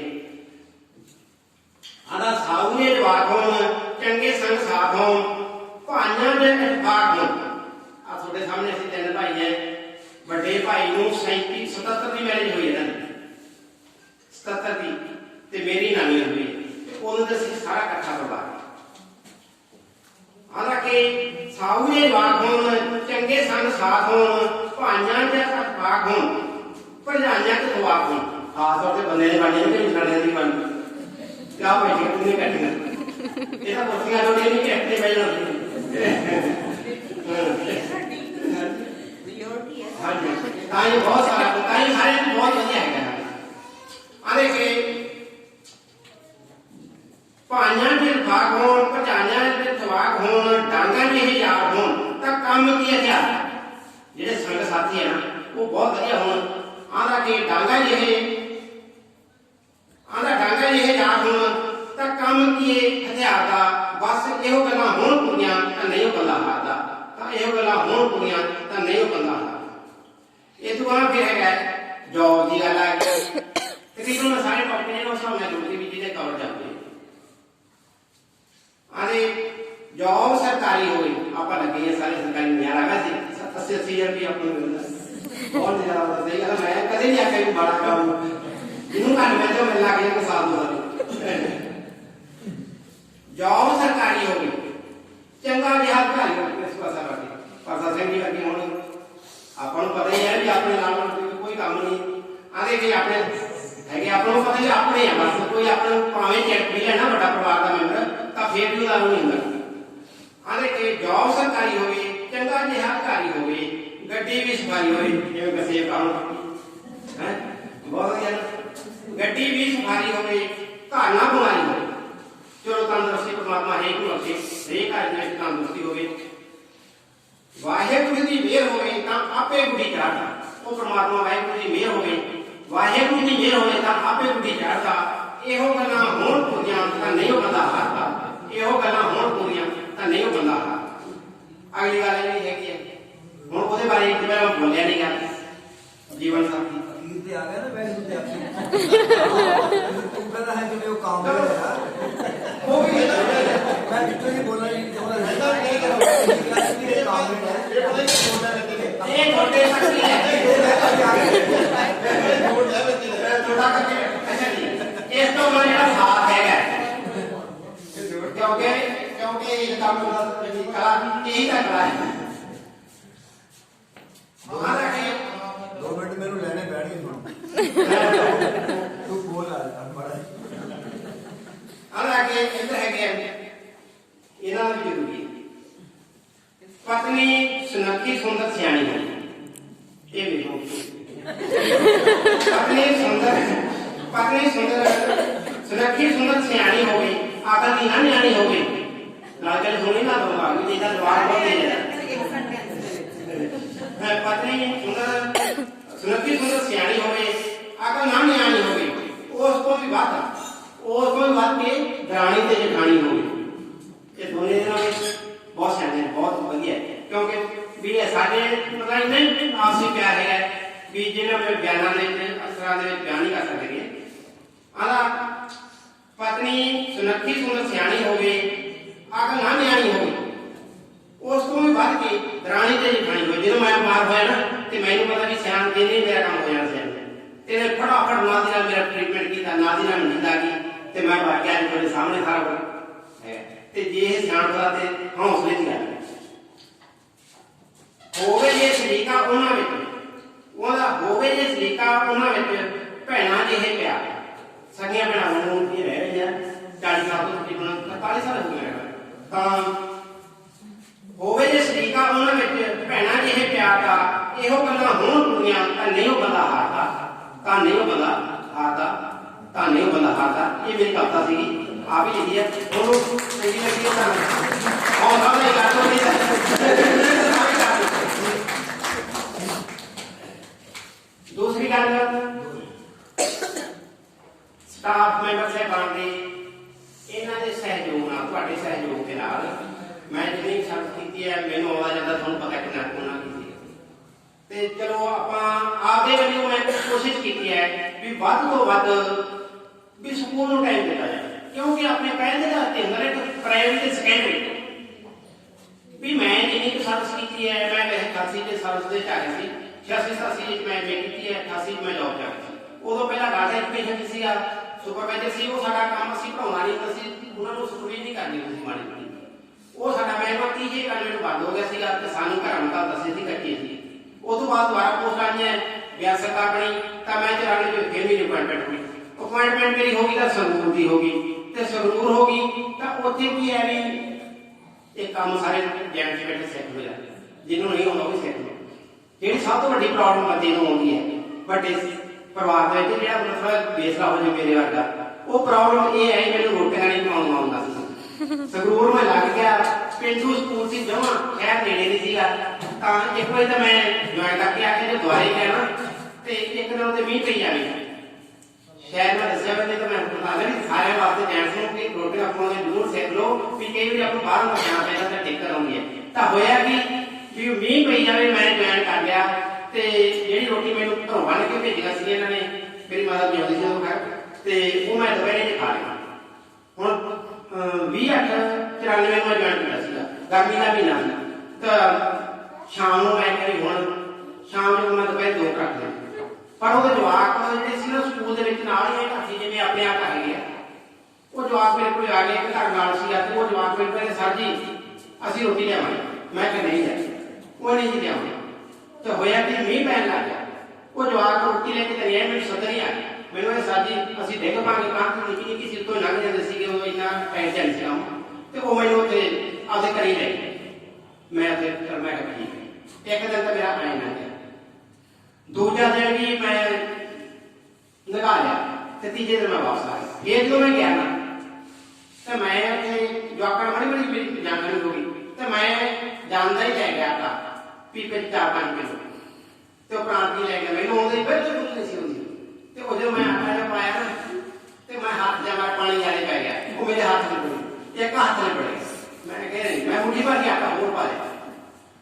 आदा साहू ने जवाक होण चंगे संग साथ होण भाइयां दे इतफाक होण आ ਤੁਹਾਡੇ सामने ਅਸੀਂ 3 भाई हैं ਵੱਡੇ भाई ਨੂੰ 77 ਦੀ मैरिज हुई है ना 77 ਦੀ ਤੇ ਮੇਰੀ ਨਾਨੀ ਹੋਈ ਉਹਨੂੰ ਤੇ ਅਸੀਂ ਸਾਰਾ ਇਕੱਠਾ ਪਰਿਵਾਰ हालांकि साहू ने जवाक होण चंगे संग साथ होण ਭਾਈਆਂ ਦੇ ਇਤਫਾਕ ਹੋਣ, ਭਰਜਾਈਆਂ ਤੇ ਖਵਾਕ ਹੋਣ। ਖਾਸ ਤੌਰ ਤੇ ਬੰਦੇ ਦੇ ਬਣਨੇ ਨੇ ਕਿ ਛੜਿਆਂ ਦੀ ਬਣ ਕਿਆ ਭਾਈ ਕਿੰਨੇ ਕੱਟੀਆਂ ਇਹਦਾ ਕੁਰਸੀਆਂ ਲੋੜੇ ਨਹੀਂ ਕਿ ਇੱਥੇ ਬੈਠ ਜਾਂਦੇ ਹਾਂਜੀ। ਤਾਂ ਇਹ ਬਹੁਤ ਸਾਰਾ ਤਾਂ ਇਹ ਸਾਰੇ ਬਹੁਤ ਵਧੀਆ ਹੈਗਾ ਆਦੇ ਕਿ ਭਾਈਆਂ ਦੇ ਇਤਫਾਕ ਹੋਣ, ਭਰਜਾਈਆਂ ਦੇ ਖਵਾਕ ਹੋਣ, ਡਾਂਗਾਂ ਜਿਹੇ ਯਾਰ ਹੋਣ ਤਾਂ ਕੰਮ ਕੀ ਹੈ। ਜਿਹੜੇ ਸੰਗ ਸਾਥੀ ਹੈ ਨਾ ਉਹ ਬਹੁਤ ਵਧੀਆ ਹੋਣ। ਆਂਦਾ ਕਿ ਡਾਂਗਾ ਜਿਹੇ ਯਾਰ ਹੋਣ ਤਾਂ ਕੰਮ ਕੀ ਹੈ ਹਥਿਆਰ ਦਾ। ਬਸ ਇਹੋ ਗੱਲਾਂ ਹੋਣ ਕੁੜੀਆਂ ਤਾਂ ਨਹੀਂ ਉਹ ਬੰਦਾ ਹਾਰਦਾ, ਤਾਂ ਇਹੋ ਗੱਲਾਂ ਹੋਣ ਕੁੜੀਆਂ ਤਾਂ ਨਹੀਂ ਉਹ ਬੰਦਾ ਹਾਰਦਾ। ਇਹ ਤੋਂ ਬਾਅਦ ਫਿਰ ਹੈਗਾ ਜੋਬ ਦੀ ਗੱਲ ਆ। ਤਕਰੀਬਨ ਸਾਰੇ ਟੌਪਿਕ ਨੇ ਉਸ ਹਿਸਾਬ ਨਾਲ ਜੁੜਦੇ ਵੀ ਜਿਹਦੇ ਕਵਰ ਜਾਂਦੇ ਆਦੇ। जॉब सरकारी हो आप लगे हैं सारे सरकारी में यार 80-80 रुपये अपने मिलता बहुत ज्यादा सही गल। मैं कदे नहीं आखिया कि बड़ा काम जिन्होंने घट मिल जाओ मिल लग जाए साल 2 साल। जॉब सरकारी हो गई चंगा जिहा अधिकारी हो इस पासा करके पासा सिंह जी करके होने आपको पता ही है भी अपने नाल कोई काम नहीं आगे कि अपने है आपको पता ही अपने है बस कोई अपने भावें चेक भी है ना बड़ा परिवार का मैंबर तो फिर भी उदारू नहीं होता। आदे कि जॉब सरकारी हो चंगा जिहा अधिकारी हो गड्डी भी सफाई हो जिवें कसे काम है बहुत गड्डी भी सफाई हो घर ना बीमारी हो चलो तंदुरुस्ती परमात्मा है को रखे हरेक घर में तंदुरुस्ती हो वाहेगुरू की मेहर हो आपे गुड़ी चढ़ता वो परमात्मा वाहेगुरू की मेहर हो वाहेगुरू की मेहर हो आपे गुड़ी चढ़ता। इहो गल्लां होण पूरियां तां नहीं बंदा हारदा, इहो गल्लां होण पूरियां नहीं वो बंदा हार। अगली गल ये हैगी है हुण ओहदे बारे एक बार मैं बोलिया नहीं गया जीवन साथी अखीर ते आ गया ना मैं ते तू कहदा है कि वो काम है यार वो भी मैं बिल्कुल ही बोलना नहीं चाहता नहीं करो ये काम है ये पता नहीं बोलना रहते ये छोटे साथी है थोड़ा करके अच्छा जी इस तो मेरा साथ हैगा क्योंकि काम कला यही का कला है। 2 मिनट मेरे लेने बैठ गए तू बोल बड़ा आगे इधर है कि इना भी जरूरी है। पत्नी सुनखी सुंदर सियाणी हो ये भी हो पत्नी सुंदर सुनखी सुंदर सियाणी हो गई आकर की ना न्याणी हो गई लाजल सुनी ना तो आगे इधर जवाब बहुत दे है। पत्नी सुनखी सुंदर सियाणी हो गई आकर ना न्याणी हो गई उसको भी बात के दरानी ते जेठानी हो गई। ये दोनों दिनों में बहुत सियाने बहुत बढ़िया है क्योंकि भी सारे मतलब नहीं आपसी प्यार है भी जिन्हें में बयाना ने अक्षरा ने बयान नहीं कर सकते। आला पत्नी सुनखी सुंदर सियाणी हो गई आकर ना न्याणी हो गई उसको भी बात की दरानी ते जेठानी हो जो मैं बीमार होया ना तो मैंने पता कि सियाण दिन ही मेरा काम हो जाना सियाण तेरे फटाफट नादी नाल मेरा ट्रीटमेंट किया नादी नाल नींद आ गई तो मैं भाग गया तेरे सामने सारा कुछ है ते जे सियाण करा ते हौसले दी गल होवे जे सलीका उन्हां विच ओहदा होवे जे सलीका उन्हां विच भैणां जिहे प्यार सगियां भैणां नूं ये रह गईयां 40 साल तो तकरीबन 45 साल हो गए तां होवे जे सलीका उन्हां विच भैणां जिहे प्यार दा इहो गल्लां होण कुड़ियां तां नहीं ओ बंदा हारदा तां नहीं ओ बंदा हारदा तां नहीं ओ बंदा हारदा। ये मेरी कविता सी आप ही लिखी है दोनों सही लगी है और सब नहीं कर दो नहीं दूसरी गल स्टाफ मैंबर साहबान दे इन्हां दे सहयोग नाल तुहाडे सहयोग दे नाल मैं जिन्नी सर्च कीती है मैनूं आउंदा जांदा तुहानूं पता कितना कोना कीती ते चलो आपां आपदे वल्लों मैं कोशिश कीती है भी वध तो वध भी स्कूल नूं टाइम दित्ता जाए क्योंकि अपने पहले दा ते हुंदा एक प्राइवेट ते सैकेंडरी भी मैं जिन्नी सर्च कीती है मैं वैसे 88 ਦੇ ਸਰਵਿਸ ਦੇ ਚ ਆ ਗਈ ਸੀ 86-87 ਵਿੱਚ ਮੈਂ ਕੀਤੀ ਹੈ 88 ਮੈਂ ਜੌਬ ਕਰ ਰਹੀ ਸੀ ਉਦੋਂ ਪਹਿਲਾਂ ਡਾਟਾ ਐਜੂਕੇਸ਼ਨ ਦੀ ਸੀ ਸੁਪਰਵਾਈਜ਼ਰ ਸੀ ਉਹ ਸਾਡਾ ਕੰਮ ਅਸੀਂ ਪੜਾਉਣਾ ਨਹੀਂ ਹੁੰਦਾ ਸੀ ਉਹਨਾਂ ਨੂੰ ਸੁਪਰਵਾਈਜ਼ ਨਹੀਂ ਕਰਨੀ ਹੁੰਦੀ ਸੀ ਮਾੜੀ ਉਹ ਸਾਡਾ ਮਹਿਕਮਾ 30 ਕਨਵੈਂਟ ਬੰਦ ਹੋ ਗਿਆ ਸੀਗਾ ਤੇ ਸਾਨੂੰ ਘਰਾਂ ਨੂੰ ਤਾਂ ਦੱਸੇ ਸੀ ਕੱਚੇ ਸੀ उस तो बाद दोबारा पोस्ट आई है ब्याह सरकार बनी, तो मैं चलाने जो फिर मेरी अपॉइंटमेंट हुई, अपॉइंटमेंट मेरी होगी तो संगरूर की होगी, तो संगरूर होगी तो उत्थे की है भी एक काम सारे जैन से बैठे सैट हो जाते, जिन्होंने नहीं होगा वो सैट हो। जी सब तो बड़ी प्रॉब्लम बच्चे को आती है बड़े परिवार के जो मतलब बेसला हो जाए मेरे वर्गा, वो प्रॉब्लम ये है मैंने रोटियां नहीं बनाना आਉਂਦਾ संगरूर में लग गया पेंडू स्कूल से जमा खैर नेड़े नहीं सीगा, एक बार तो मैं ज्वाइन करके आके जो दुआरे गया ना तो एक दिन उत्ते मीह पई जावे शायद मैं दस्या मैंने तो मैं बता नहीं सारे वास्ते जैंट्स ਨੂੰ कि रोटियां अपने जरूर सीख लो भी कई बार आपको बाहर ना जाना पैदा तो दिक्कत आती है। तो होया कि मीह पई जावे मैं ज्वाइन कर लिया ਤੇ ਜਿਹੜੀ ਰੋਟੀ ਮੈਨੂੰ ਘਰੋਂ ਬਣ ਕੇ ਭੇਜੀਆਂ ਸੀ ਇਹਨਾਂ ਨੇ ਮੇਰੀ ਮਾਤਾ ਜੀ ਆਉਂਦੀ ਸੀ ਉਹ ਘਰ ਤੇ ਉਹ ਮੈਂ ਦੁਪਹਿਰੇ ਚ ਖਾ ਲਿਆ। ਹੁਣ 20/8/94 ਨੂੰ ਜੁਆਇਨ ਕੀਤਾ ਸੀਗਾ, ਗਰਮੀ ਦਾ ਮਹੀਨਾ ਸੀ ਤਾਂ ਸ਼ਾਮ ਨੂੰ ਮੈਂ ਕਰੀ ਹੁਣ ਸ਼ਾਮ ਨੂੰ ਮੈਂ ਦੁਪਹਿਰ 2 ਰੱਖ ਲਿਆ, ਪਰ ਉਹਦੇ ਜਵਾਕ ਜਿਹੜੇ ਸੀ ਨਾ ਸਕੂਲ ਦੇ ਵਿੱਚ ਨਾਲ ਹੀ ਘਰ ਸੀ ਜਿਵੇਂ ਆਪਣੇ ਆਪ ਕਰ ਗਿਆ, ਉਹ ਜਵਾਕ ਮੇਰੇ ਕੋਲ ਆ ਗਏ ਕਿ ਘਰ ਨਾਲ ਸੀ ਤੇ ਉਹ ਜਵਾਕ ਮੈਨੂੰ ਕਹਿੰਦੇ ਸਰ ਜੀ ਅਸੀਂ ਰੋਟੀ ਲਿਆਵਾਂਗੇ, ਮੈਂ ਕਿਹਾ ਨਹੀਂ ਲੈ ਉਹ ਨਹੀਂ ਜੀ ਲਿਆਵਾਂਗੇ। तो होया कि मीह पैन लग गया, वो जवाक रोटी लेके चले आए, मेरे सदर ही आ गया, मैंने कहा सर जी असं डिग पांगे कंध निक्की निक्की सी तो लंघ जाते थे इन्ना टाइट चल सी काम तो वो मैंने उत्थे आपसे करी ले मैं फिर मैं ठीक है। एक दिन तो मेरा आए ना गया, दूजा दिन भी मैं लगा लिया तो तीजे दिन मैं वापस आ गया। फिर जो मैं गया ना तो मैं जवाक बड़ी बड़ी मेरी जानकारी हो गई तो मैं जानता ही लै गया था पीपे 4-5 किलो तो प्रांत ही लै गया, मैंने आउंदे बिल्कुल नहीं सी आउंदी ते जो मैं आटा जा पाया ना तो मैं हाथ जा मैं पानी जाने पै गया, वो मेरे हाथ में पड़ी एक हाथ में पड़े, मैंने कहा नहीं मैं मुट्ठी भर के आटा होर पा लिया,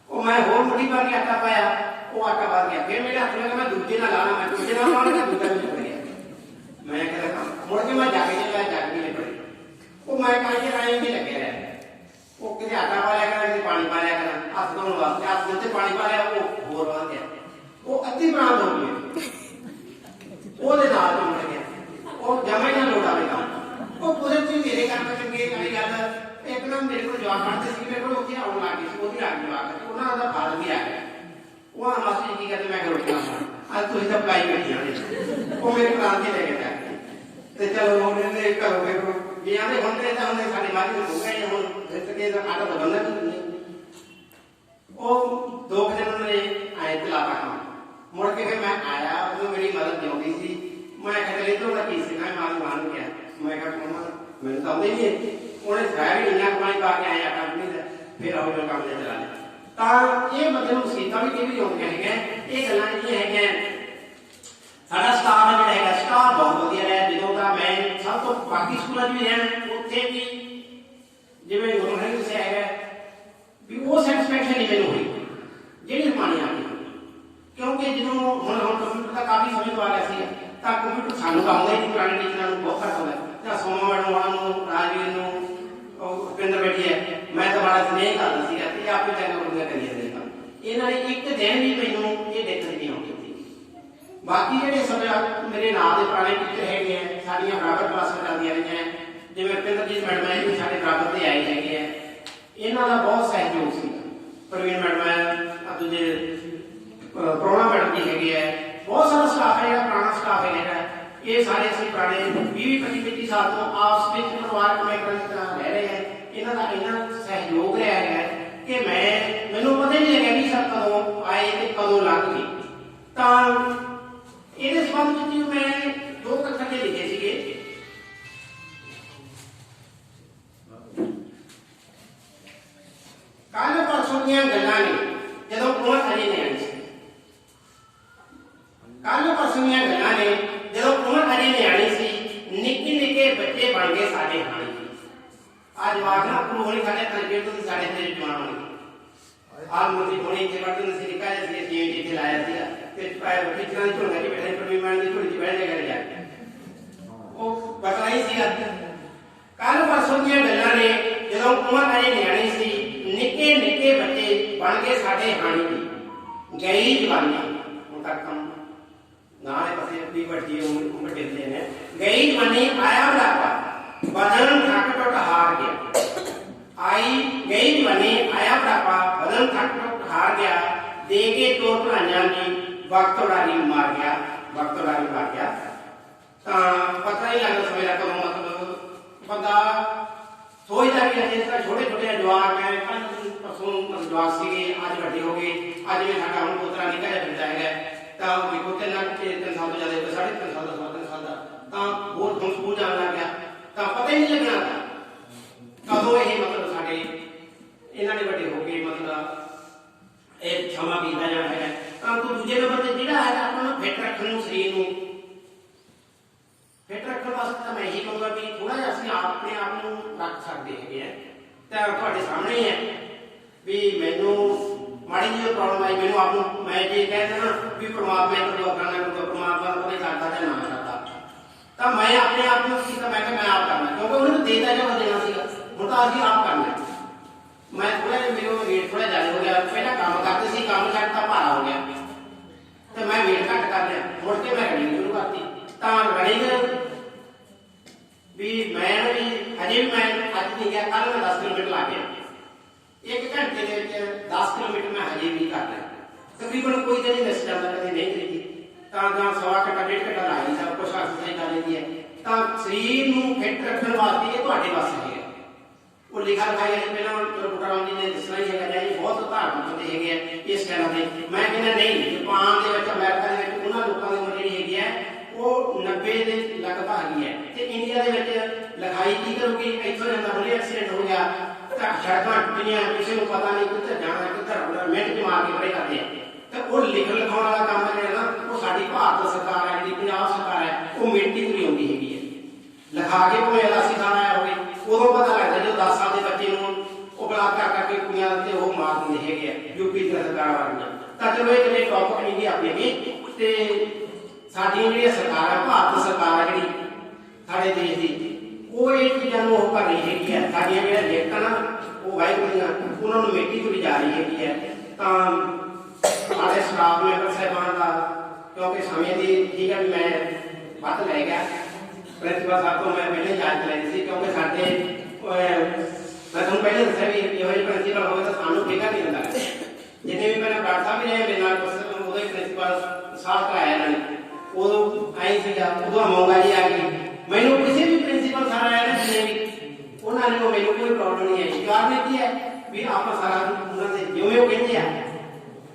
वो मैं होर मुट्ठी भर के आटा पाया वो आटा भर गया, फिर मेरे हाथ में मैं दूजे ना लाना मैं दूजे ना लाना दूजा भी पड़ गया, मैं कहता मुड़ के मैं जाके जाके नहीं पड़ी वो मैं कहीं राय नहीं लगे रहा वो किसी आटा पा लिया कर किसी पानी पा लिया कर हाथ धोने वास्ते हाथ धोते पानी पा लिया वो होर वध गया, वो अद्धी प्रांत हो गई वो नाल तो मुड़ गया वो जमा ही ना लोड़ आवे काम वो पूरे चीज मेरे काम में चंगे वाली गल एक ना मेरे को जवाब पढ़ते सी मेरे को उत्थे आउण लग गई ओदी आ गई बात उन्हां दा फाल भी आ गया वो मास्टर जी कहते मैं रोटियां खाना आज तुसीं तां पकाई बैठियां ने वो मेरे प्रांत ही लेके जाके ते चलो उन्होंने घरों फिर बियाह दे हुंदे तां हुंदे साडी मारी हो गए हुण के आटा तो बनना नहीं वो 2 दिन उन्होंने आए चलाता काम मुड़ के फिर मैं आया तो मेरी मदद जोड़ी सी मैं कहते इधरों का की सिखाया मालूम मान गया मैं कहा मम्मा मैंने तो आते नहीं उन्हें सिखाया भी इन्ना पानी पा के आए आटा नहीं फिर आओ जो काम चला लिया तो ये मतलब मुसीबत भी कई आउंदियां है ये गल्लां ये है साडा स्टाफ है जिहड़ा है स्टाफ बहुत वधिया है ਜਦੋਂ ਦਾ मैं सब तो बाकी स्कूलों भी रहन उत्थे भी जिवें गुरु हरिमंਦਰ ਸਾਹਿਬ है भी वो सैटिस्फैक्शन नहीं मैंने हुई ਜਿਹੜੀ ਪਾਣੀ आ गई क्योंकि जो हम कंप्यूटर का काफी समय तो आ गया सी ਤਾਂ ਕੰਪਿਊਟਰ ਸਾਨੂੰ ਤਾਂ ਆਉਂਦਾ ਹੀ ਨਹੀਂ, ਪੁਰਾਣੇ ਟੀਚਰਾਂ ਨੂੰ ਬਹੁਤ ਘੱਟ ਆਉਂਦਾ ਜਾਂ ਸੋਮਾ ਮੈਡਮ ਨੂੰ ਰਾਜਵੀਰ ਨੂੰ ਉਹ ਪਿੰਦਰ ਬੈਠੀ ਹੈ ਮੈਂ ਤਾਂ ਬੜਾ ਸਨੇਹ ਕਰਦਾ ਸੀਗਾ ਤੇ ਆਪੇ ਚੰਗਾ ਕੁੜੀਆਂ ਕਰੀ ਜਾਂਦੇ ਕੰਮ ਇਹਨਾਂ ਨੇ ਇੱਕ ਦਿਨ ਵੀ ਮੈਨੂੰ ਇਹ ਦਿੱਕਤ ਨਹੀਂ ਆਉਂਦੀ ਬਾਕੀ ਜਿਹੜੇ ਸਭ ਮੇਰੇ ਨਾਲ ਦੇ ਪੁਰਾਣੇ ਟੀਚਰ ਹੈਗੇ ਆ ਸਾਡੀਆਂ ਬਰਾਬਰ ਕਲਾਸਾਂ ਚੱਲਦੀਆਂ ਰਹੀਆਂ ਜਿਵੇਂ ਪਿੰਦਰਜੀਤ ਮੈਡਮ ਹੈ ਇਹ ਸਾਡੇ ਬਰਾਬਰ ਤੇ ਆਏ ਹੈਗੇ ਆ ਇਹਨਾਂ ਦਾ ਬਹੁਤ ਸਹਿਯੋਗ ਸੀ ਪ੍ਰਵੀਨ ਮੈਡਮ ਹੈ ਦੂਜੇ ਪ੍ਰੋਣਾ ਮੈਡਮ ਜੀ ਹੈਗੇ ਆ बहुत सारा स्टाफ है पुराना स्टाफ है ये सारे असं पुराने 20-25 साल तो आपस में परिवार में रह रहे हैं इन्हों का इन्ना सहयोग रहा है कि मैनू पता नहीं लगे भी सर कदों आए तो कदों लग गई तो ये संबंध में मैं 2 कथन लिखे थे कल परसों दी गल्लां ने जो कुंवर हरी ने आई कल परसों दी गल्लां ने जो कुंवर हरी ने आनी सी निक्के निक्के बच्चे बन गए साडे हाणी आज जवाक ना गुरु होनी साडे तलबीर तो साडे तेरे जवान होने आज मोदी होनी के बाद ने सिरका जैसे टीवी जिथे लाया था ते प्राय टीचरां ने झोला के बैठे पर मैं ने झोली बैठ के जा ओ बताई सी कल परसों दी गल्लां ने जो कुंवर हरी ने आनी सी निक्के निक्के बच्चे बन गए साडे हाणी गई जवानी हुण तक कम नाले पसे भी बड़ी उम्र ढिलते हैं गई जवानी आया बुढ़ापा बदन थक टुट हार गया आई गई जवानी आया बुढ़ापा बदन थक टुट हार गया दे के टोर भलाइयां जी वक्त उड़ारी मार गया, वक्त उड़ारी मार गया। तो पता ही लगता समय का मतलब बंदा सोचता भी है छोटे छोटे जवाक है परसों जवाक से अज वड्डे हो गए, अज भी साडा हुण पोतरा निक्का जिहा फिरदा है तो देखो 3 साल तो ज़्यादा 3.5 साल का 3.5 साल का तो बहुत हम स्कूल जाने लग गया तो पता ही नहीं लगना कदों ये मतलब साडे इन्होंने वड्डे हो गए मतलब एक क्षमा बीता जाना है। तो दूजे नंबर से जिहड़ा है अपना फिट रखने शरीर को फिट रखने वास्ते तो मैं यही कहूँगा भी थोड़ा जिहा असीं अपने आप को रख सकते हैं। तो तुहाडे सामने ही है भी मैनू माड़ी जी प्रॉब्लम आई मैनू आप मैं जे कह देना भी परमात्मा को दुआ करना परमात्मा को नहीं करता या ना करता तो मैं अपने आप को मैं आप करना क्योंकि उन्होंने देता जो देना सीगा हुण तां असीं आप करना। मैं थोड़ा मेरे वेट थोड़ा ज़्यादा हो गया, पहला काम करते सी काम छड्डता भारा हो गया तो मैं वेट घट कर लिया मुड़ के मैं रनिंग शुरू करती तो रनिंग भी मैं भी अजे भी मैं अज नहीं गया कल मैं 10 किलोमीटर ला गया 1 घंटे के 10 किलोमीटर मैं हजे भी कर लिया तकरीबन कोई दिन मिस जाता कभी नहीं करी तो सवा घंटा 1.5 घंटा ला ही सब कुछ एक्सरसाइज कर लेती है। तो शरीर को फिट रखने वास्ते ये तुहाडे पास है वो लिखा लिखाई है पहला बुटाराम जी ने दसना ही है जी बहुत धार्मिक बंदे है इस चैनल से मैं कहना नहीं जापान के अमेरिका के उन्होंने लोगों की उम्र जी है वो 90 के लगभग हैगी है तो इंडिया के लिखाई की करूगी इतों जाता बोले एक्सीडेंट हो गया सड़क टुटियां किसी को पता नहीं किधर जाना किधर मिनट च मार के परे करते हैं तो वो लिखण लिखाउण वाला काम है ना वो साडी भारत सरकार है जी पंजाब सरकार है वो मिनटी तुरी आउंदी हैगी है लिखा के भावें 80 साल आया होवे उदों पता लगता जो 10 साल के बच्चे वो बलात्कार करके कुड़ियां ते वो मार दिंदे हैगे यूपी की सरकार वालियां। तो चलो एक ने टॉपिक नहीं गी अपने भी ते साडियां जिहड़ियां सरकार भारत सरकार है जिहड़ी साडे देश दी वो ये चीज़ां नूं कर रही हैगी है साडियां जिहड़ियां लेखन वो वाहिगुरू दियां उन्हां नूं मिट्टी तुरी जा रही हैगी है। तो साडे स्टाफ मैंबर साहिबान का क्योंकि समय की ठीक है मैं वध लै गया प्रिंसिपल साहब को मैं पहले याद कराई थी क्योंकि साडे मैं तुम पहले दस्या भी ये प्रिंसिपल हो तो सानू ठेका नहीं मिलता जिन्हें भी मैंने डॉक्टर साहब भी रहे मेरे नाल उदों प्रिंसिपल साहब कराया इन्होंने उदों आई सीगा उदों महंगाई आ गई मैनू किसी भी प्रिंसिपल साहब आया ना जिन्हें भी उन्होंने मैनू कोई प्रॉब्लम नहीं आई कारण की है भी आप सारा उन्होंने जिवें वो कहते हैं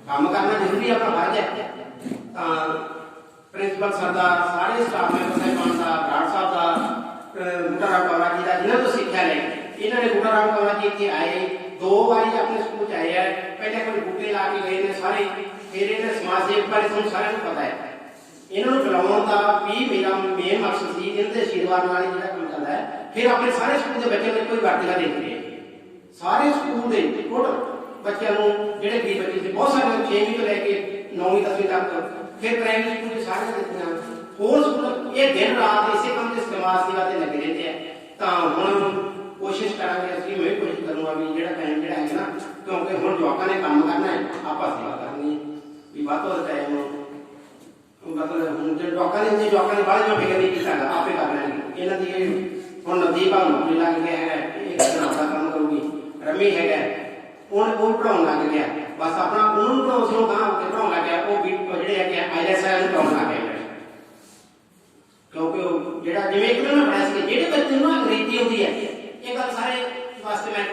काम करना जरूरी अपना फर्ज है। प्रिंसिपल सरदार सारे स्टाफ मैंबर साहिबान का बराड़ साहब का बूटाराम कौरा जी का जिन्होंने तो सिक्ख्या ले इन्होंने बूटाराम कौरा जी इतने आए 2 बारी अपने स्कूल आए हैं पहले कोई बूटे ला के गए ने सारे फिर इन्हें समाज सेवक बारे तुम सारे को पता है इन्होंने बुलाने का भी मेरा मेन मकसद सी इन्होंने आशीर्वाद नाल ही जिहड़ा काम चलदा है। फिर अपने सारे स्कूल के बच्चों ने कोई वर्तिका देखते हैं सारे स्कूल के टोटल बच्चों को जिहड़े भी बच्चे थे बहुत सारे 6वीं तो लैके 9वीं 10वीं तक फिर प्राइमरी स्कूल के सारे देखते होर स्कूल ये दिन रात इसे काम से समाज सेवा से लगे रहते हैं। तो हुण कोशिश करांगे असं मैं भी कोशिश करूँगा भी जो टाइम जो है ना क्योंकि हम जवाकों ने काम करना है आप सेवा करनी है भी बात टाइम मतलब हम जो जवाकों ने बाहर में फिक्र नहीं किया आपे करना है इन्हों की हम नवदीप आ नौकरी लग गया है एक काम करूँगी रमी है वो पढ़ाने लग गया बस अपना उन्होंने पढ़ाओ कहाँ पढ़ाने लग गया वो भी जोड़े है IELTS पढ़ाने लग गया क्योंकि जो जिम्मे एक मैं पढ़ाया जो बच्चे अंग्रेजी आती है ये गल सारे वास्ते मैं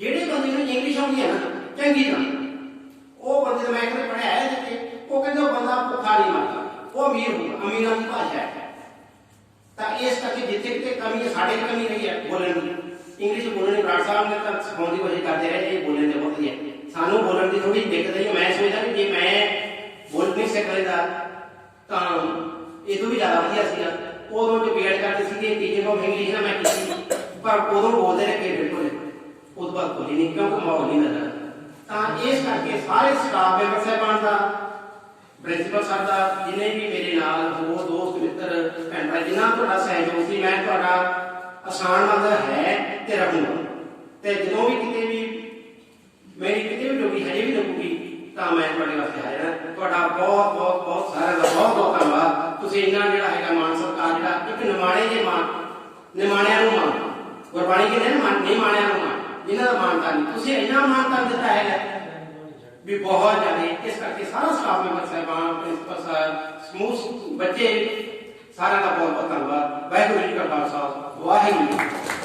जोड़े बंदे इंग्लिश आती है ना चंगी तरह वो बंदे मैं एक पढ़ाया है वो कहते बंदा भुखा नहीं मरता वो अमीर होगा अमीरों की भाषा है। तो इस करके जितने कितने कमी है साढ़े कमी रही है बोलने की इंग्लिश बोलने बराड़ साहब ने तो सिखाने की कोशिश करते रहे ये बोलने बहुत ही है सानू बोलने की थोड़ी दिक्कत है मैं सोचता कि जे मैं बोल नहीं सकता तो ये तो भी ज़्यादा वधिया सीगा उदों जो BEd करते थे टीचिंग ऑफ इंग्लिश ना मैं की पर उदों बोलते रहे बिल्कुल उस बाद बोली नहीं क्योंकि माहौल नहीं मिलता। तो इस करके सारे स्टाफ मैंबर साहिबान का प्रिंसिपल साहब का जिन्हें भी मेरे नाल हो दोस्त मित्र भैन भाई जिन्होंने थोड़ा सहयोग से मैं थोड़ा आसानमंद है तो रहूँगा तो जो भी कितने भी मेरी कितने भी डोगी हजे भी लगूगी तो मैं थोड़े वास्ते हाजिर थोड़ा बहुत बहुत बहुत सारे का बहुत बहुत धन्यवाद तुसीं इन्ना जिहड़ा हैगा मान सत्कार जिहड़ा एक निमाणे जे मान निमाणियां नूं मान गुरबाणी कहते हैं निमाणियां नूं मान जिन्हां दा मानता नहीं तुसीं इन्ना मानता दिता है भी बहुत ज़्यादा, इस करके सारा स्टाफ मैंबर साहबान, प्रिंसिपल साहब, समूह बच्चे, सारा का बहुत बहुत धन्यवाद। वाहिगुरू जी का खालसा, वाहिगुरू जी की फतेह।